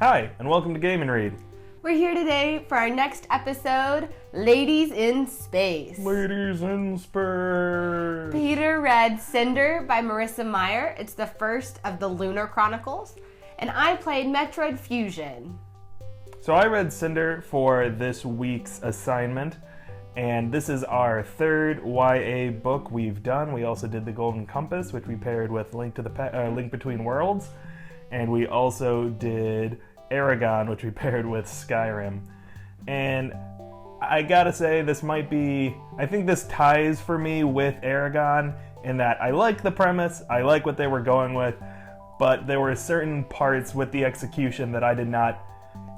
Hi, and welcome to Game and Read. We're here today for our next episode, Ladies in Space. Ladies in Space. Peter read Cinder by Marissa Meyer. It's the first of the Lunar Chronicles. And I played Metroid Fusion. So I read Cinder for this week's assignment, and this is our third YA book we've done. We also did The Golden Compass, which we paired with Link Between Worlds, and we also did Aragon, which we paired with Skyrim. And I gotta say, I think this ties for me with Aragon in that I like the premise, I like what they were going with, but there were certain parts with the execution that I did not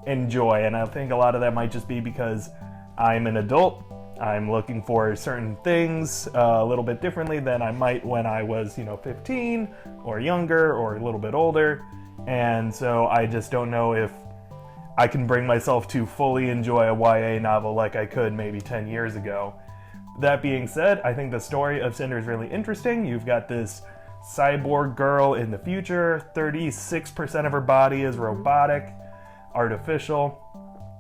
enjoy, and I think a lot of that might just be because I'm an adult. I'm looking for certain things a little bit differently than I might when I was, 15 or younger or a little bit older, and so I just don't know if I can bring myself to fully enjoy a YA novel like I could maybe 10 years ago. That being said, I think the story of Cinder is really interesting. You've got this cyborg girl in the future, 36% of her body is robotic, artificial,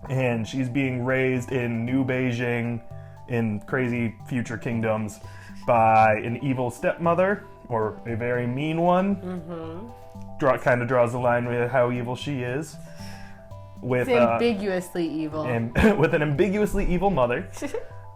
and she's being raised in New Beijing in crazy future kingdoms by an evil stepmother, or a very mean one. Kind of draws the line with how evil she is. With ambiguously evil. And with an ambiguously evil mother,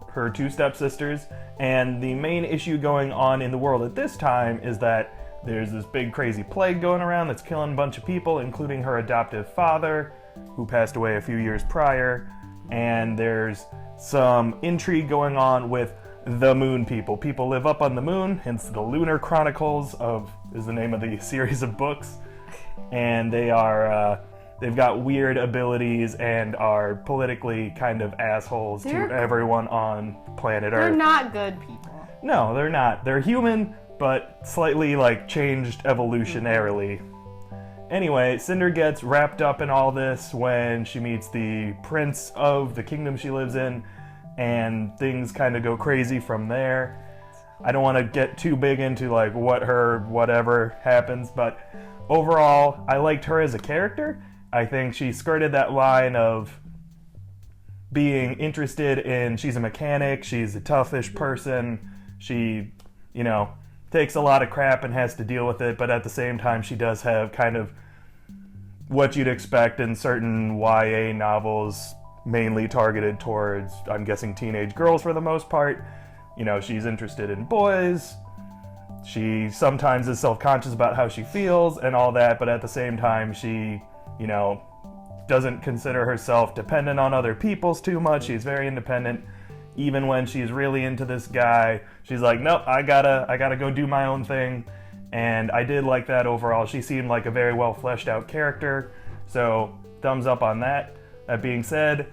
her two stepsisters, and the main issue going on in the world at this time is that there's this big crazy plague going around that's killing a bunch of people, including her adoptive father, who passed away a few years prior, and there's some intrigue going on with the moon people. People live up on the moon, hence the Lunar Chronicles is the name of the series of books, and they are they've got weird abilities and are politically kind of assholes to everyone on planet Earth. They're not good people. No, they're not. They're human, but slightly changed evolutionarily. Anyway, Cinder gets wrapped up in all this when she meets the prince of the kingdom she lives in, and things kind of go crazy from there. I don't want to get too big into whatever happens, but overall, I liked her as a character. I think she skirted that line of being interested in, she's a mechanic, she's a toughish person, she, takes a lot of crap and has to deal with it, but at the same time she does have kind of what you'd expect in certain YA novels, mainly targeted towards, I'm guessing, teenage girls for the most part. She's interested in boys, she sometimes is self-conscious about how she feels and all that, but at the same time she, doesn't consider herself dependent on other people's too much. She's very independent. Even when she's really into this guy, she's like, nope, I gotta go do my own thing. And I did like that overall. She seemed like a very well fleshed out character, so thumbs up on that. That being said,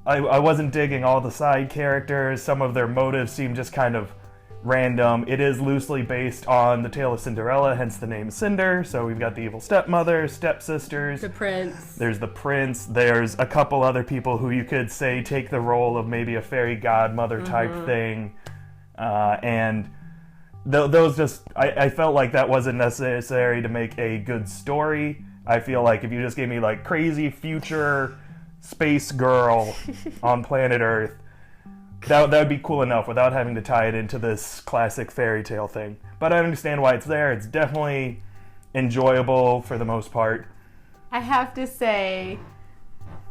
I wasn't digging all the side characters. Some of their motives seemed just kind of random. It is loosely based on the tale of Cinderella, hence the name Cinder. So we've got the evil stepmother, stepsisters. The prince. There's the prince. There's a couple other people who you could say take the role of maybe a fairy godmother type thing. And those just, I felt like that wasn't necessary to make a good story. I feel like if you just gave me crazy future space girl on planet Earth, that would be cool enough without having to tie it into this classic fairy tale thing. But I understand why it's there. It's definitely enjoyable for the most part. I have to say,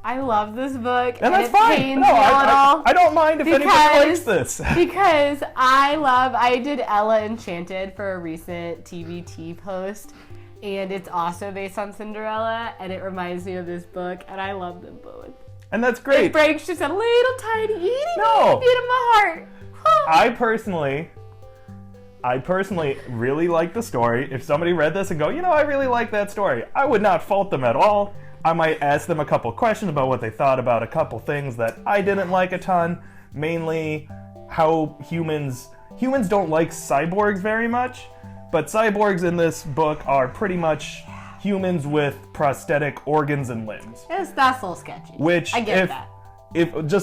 I love this book, and that's it fine. pains me a little. I don't mind if anybody likes this. Because I did Ella Enchanted for a recent TBT post, and it's also based on Cinderella, and it reminds me of this book, and I love them both. And that's great. It breaks just a little tiny itty bit of my heart. I personally really like the story. If somebody read this and go, I really like that story, I would not fault them at all. I might ask them a couple questions about what they thought about a couple things that I didn't like a ton. Mainly how humans don't like cyborgs very much, but cyborgs in this book are pretty much humans with prosthetic organs and limbs. That's a little sketchy. Which, I get that.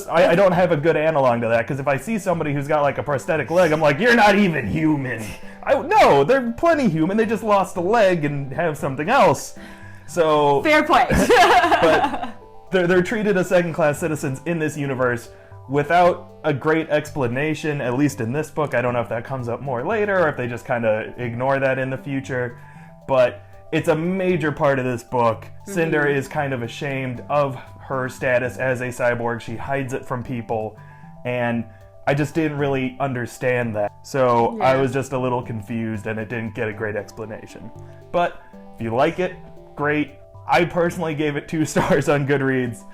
I don't have a good analog to that, because if I see somebody who's got a prosthetic leg, I'm like, you're not even human. No, they're plenty human. They just lost a leg and have something else. So Fair point. but they're treated as second-class citizens in this universe without a great explanation, at least in this book. I don't know if that comes up more later or if they just kind of ignore that in the future. But it's a major part of this book. Cinder is kind of ashamed of her status as a cyborg. She hides it from people. And I just didn't really understand that. So I was just a little confused and it didn't get a great explanation. But if you like it, great. I personally gave it 2 stars on Goodreads.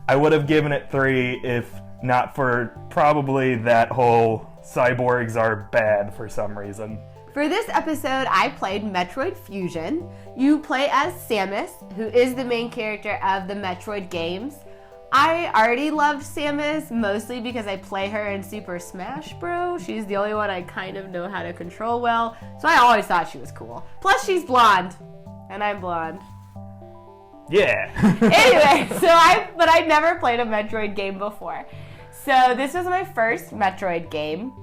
I would have given it 3 if not for probably that whole cyborgs are bad for some reason. For this episode, I played Metroid Fusion. You play as Samus, who is the main character of the Metroid games. I already loved Samus, mostly because I play her in Super Smash Bros. She's the only one I kind of know how to control well, so I always thought she was cool. Plus, she's blonde, and I'm blonde. Yeah. Anyway, but I'd never played a Metroid game before. So this was my first Metroid game.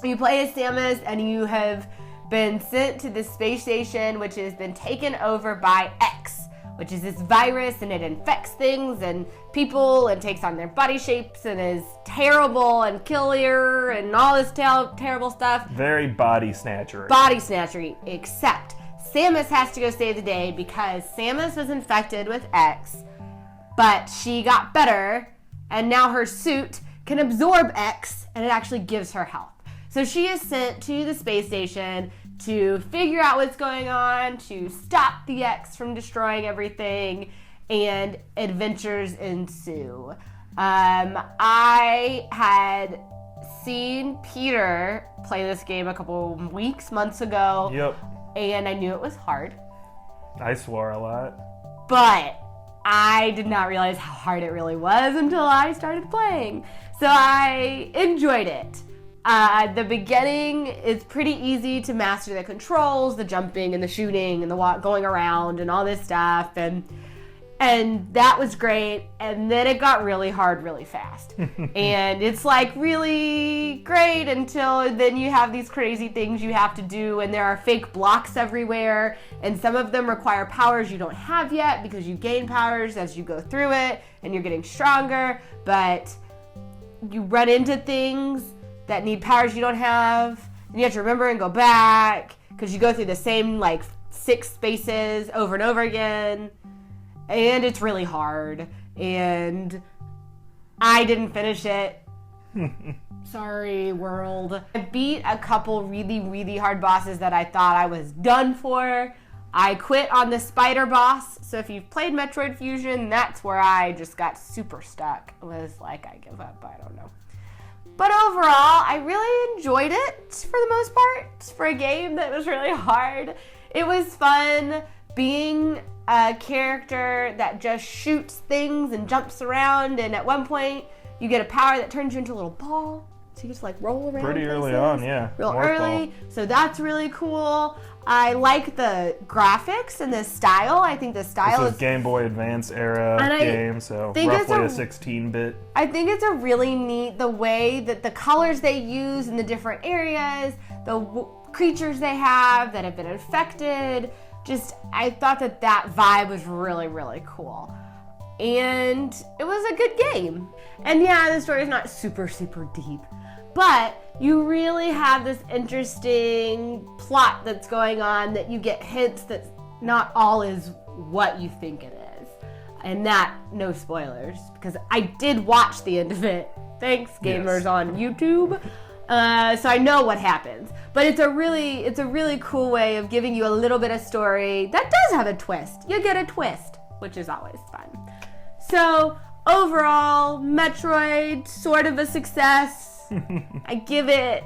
You play as Samus, and you have been sent to the space station, which has been taken over by X, which is this virus, and it infects things and people and takes on their body shapes and is terrible and killer and all this terrible stuff. Very body snatchery. Body snatchery, except Samus has to go save the day because Samus was infected with X, but she got better, and now her suit can absorb X, and it actually gives her health. So she is sent to the space station to figure out what's going on, to stop the X from destroying everything, and adventures ensue. I had seen Peter play this game a couple months ago. Yep. And I knew it was hard. I swore a lot. But I did not realize how hard it really was until I started playing. So I enjoyed it. The beginning is pretty easy to master the controls, the jumping and the shooting and the going around and all this stuff. And that was great. And then it got really hard really fast. And it's like really great until then you have these crazy things you have to do, and there are fake blocks everywhere, and some of them require powers you don't have yet because you gain powers as you go through it and you're getting stronger, but you run into things that need powers you don't have, and you have to remember and go back because you go through the same 6 spaces over and over again. And it's really hard, and I didn't finish it. Sorry, world. I beat a couple really, really hard bosses that I thought I was done for. I quit on the spider boss, so if you've played Metroid Fusion, that's where I just got super stuck. It was like, I give up, I don't know. But overall, I really enjoyed it for the most part. For a game that was really hard. It was fun being a character that just shoots things and jumps around, and at one point you get a power that turns you into a little ball, so you just roll around pretty places. Early on, yeah. Real Morph early, ball. so that's really cool. I like the graphics and the style. I think the style This is Game Boy Advance era game, so roughly a 16-bit. I think it's a really neat, the way that the colors they use in the different areas, the creatures they have that have been infected. Just, I thought that vibe was really, really cool. And it was a good game. And yeah, the story is not super, super deep. But you really have this interesting plot that's going on that you get hints that not all is what you think it is. And that, no spoilers, because I did watch the end of it. Thanks, gamers on YouTube. So I know what happens. But it's a really cool way of giving you a little bit of story that does have a twist. You get a twist, which is always fun. So overall, Metroid, sort of a success. I give it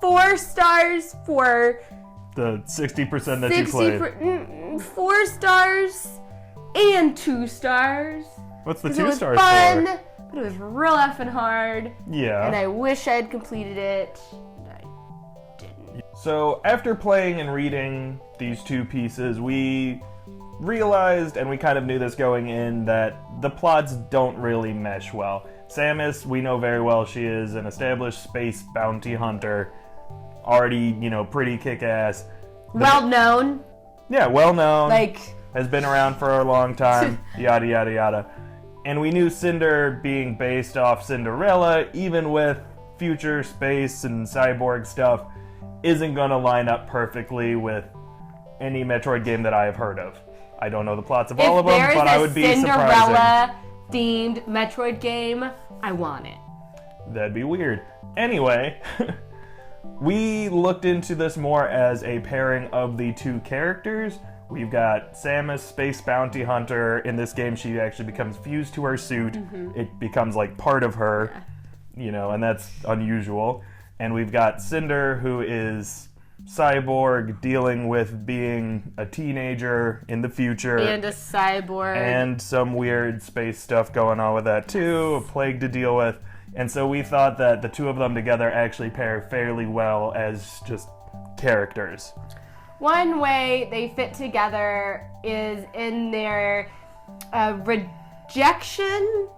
4 stars for the 60% that you played. 4 stars and 2 stars. What's the 2 stars fun, for? but it was real effing hard. Yeah. And I wish I'd completed it. And I didn't. So after playing and reading these 2 pieces, we realized, and we kind of knew this going in, that the plots don't really mesh well. Samus, we know very well she is an established space bounty hunter, already, pretty kick-ass. Well known. Yeah, well known. has been around for a long time, yada, yada, yada. And we knew Cinder being based off Cinderella, even with future space and cyborg stuff, isn't going to line up perfectly with any Metroid game that I have heard of. I don't know the plots of all of them, but I would be surprising. If there is a Cinderella-themed Metroid game, I want it. That'd be weird. Anyway, we looked into this more as a pairing of the two characters. We've got Samus, Space Bounty Hunter. In this game, she actually becomes fused to her suit. It becomes like part of her, and that's unusual. And we've got Cinder, who is cyborg, dealing with being a teenager in the future. And a cyborg. And some weird space stuff going on with that too, a plague to deal with. And so we thought that the two of them together actually pair fairly well as just characters. One way they fit together is in their rejection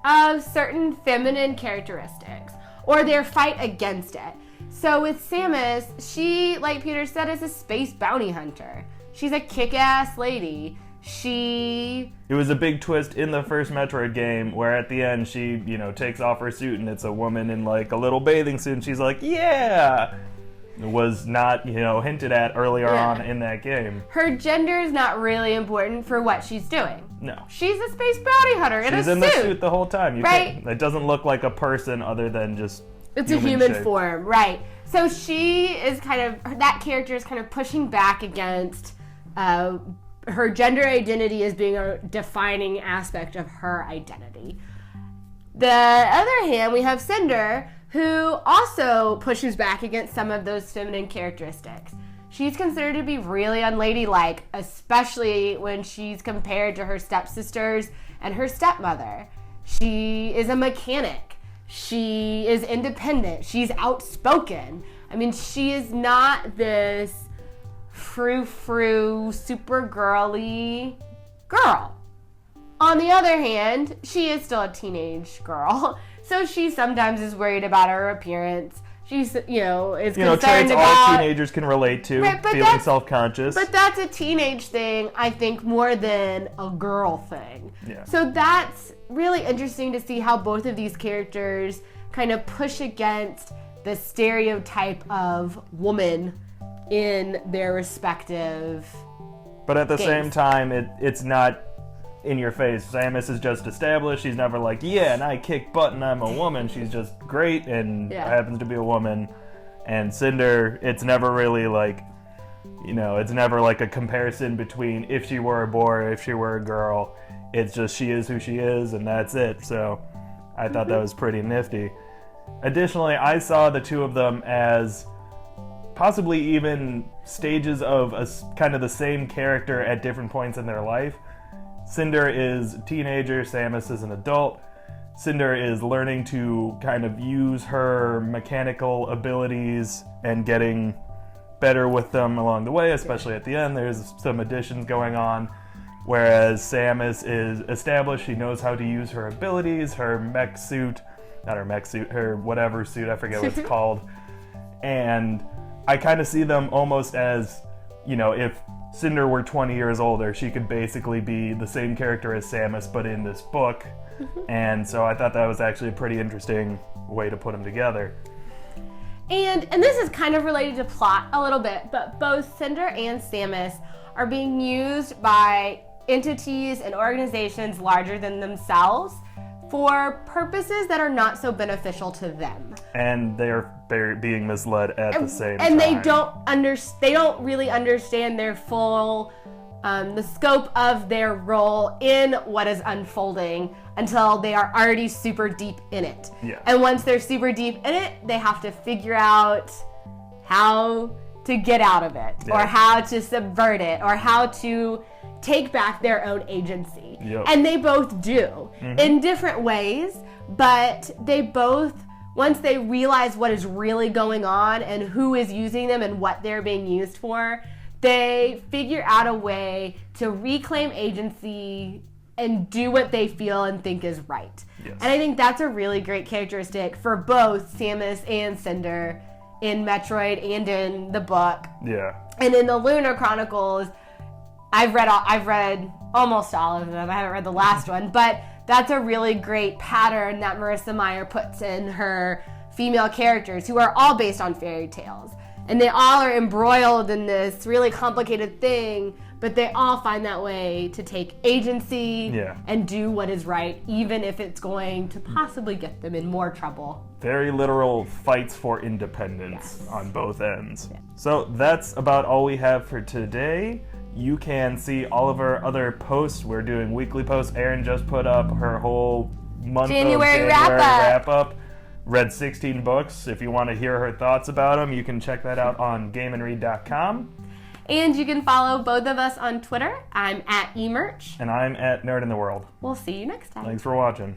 of certain feminine characteristics, or their fight against it. So with Samus, she, like Peter said, is a space bounty hunter. She's a kick-ass lady. It was a big twist in the first Metroid game where at the end she, takes off her suit and it's a woman in like a little bathing suit and she's like, yeah! It was not, hinted at earlier on in that game. Her gender is not really important for what she's doing. No. She's a space bounty hunter in a suit. She's in the suit the whole time. Right? It doesn't look like a person other than just it's a human form, right. So she is that character is kind of pushing back against her gender identity as being a defining aspect of her identity. The other hand, we have Cinder, who also pushes back against some of those feminine characteristics. She's considered to be really unladylike, especially when she's compared to her stepsisters and her stepmother. She is a mechanic. She is independent. She's outspoken. I mean, she is not this frou-frou, super girly girl. On the other hand, she is still a teenage girl, so she sometimes is worried about her appearance. She's, is concerned traits about... all teenagers can relate to, feeling self-conscious. But that's a teenage thing, I think, more than a girl thing. Yeah. So that's really interesting to see how both of these characters kind of push against the stereotype of woman in their respective But at the games. same time, it's not in your face. Samus is just established. She's never like, yeah, and I kick butt and I'm a woman. She's just great and happens to be a woman. And Cinder, it's never really like, it's never like a comparison between if she were a boy or if she were a girl. It's just she is who she is and that's it. So I thought that was pretty nifty. Additionally, I saw the two of them as possibly even stages of a kind of the same character at different points in their life. Cinder is a teenager, Samus is an adult. Cinder is learning to kind of use her mechanical abilities and getting better with them along the way, especially at the end. There's some additions going on. Whereas Samus is established, she knows how to use her abilities, her mech suit, not her mech suit, her whatever suit, I forget what it's called. And I kind of see them almost as, if Cinder were 20 years older, she could basically be the same character as Samus, but in this book. And so I thought that was actually a pretty interesting way to put them together. And this is kind of related to plot a little bit, but both Cinder and Samus are being used by entities and organizations larger than themselves for purposes that are not so beneficial to them. And they're being misled at the same time. And they don't really understand their full, the scope of their role in what is unfolding until they are already super deep in it. Yeah. And once they're super deep in it, they have to figure out how to get out of it, or how to subvert it, or how to take back their own agency. Yep. And they both do in different ways, but they both, once they realize what is really going on and who is using them and what they're being used for, they figure out a way to reclaim agency and do what they feel and think is right. Yes. And I think that's a really great characteristic for both Samus and Cinder in Metroid and in the book. Yeah. And in the Lunar Chronicles, I've read almost all of them. I haven't read the last one, but that's a really great pattern that Marissa Meyer puts in her female characters, who are all based on fairy tales. And they all are embroiled in this really complicated thing, but they all find that way to take agency and do what is right, even if it's going to possibly get them in more trouble. Very literal fights for independence on both ends. So that's about all we have for today. You can see all of our other posts. We're doing weekly posts. Erin just put up her whole month of January wrap-up. Read 16 books. If you want to hear her thoughts about them, you can check that out on gameandread.com. And you can follow both of us on Twitter. I'm at emerch. And I'm at Nerd in the World. We'll see you next time. Thanks for watching.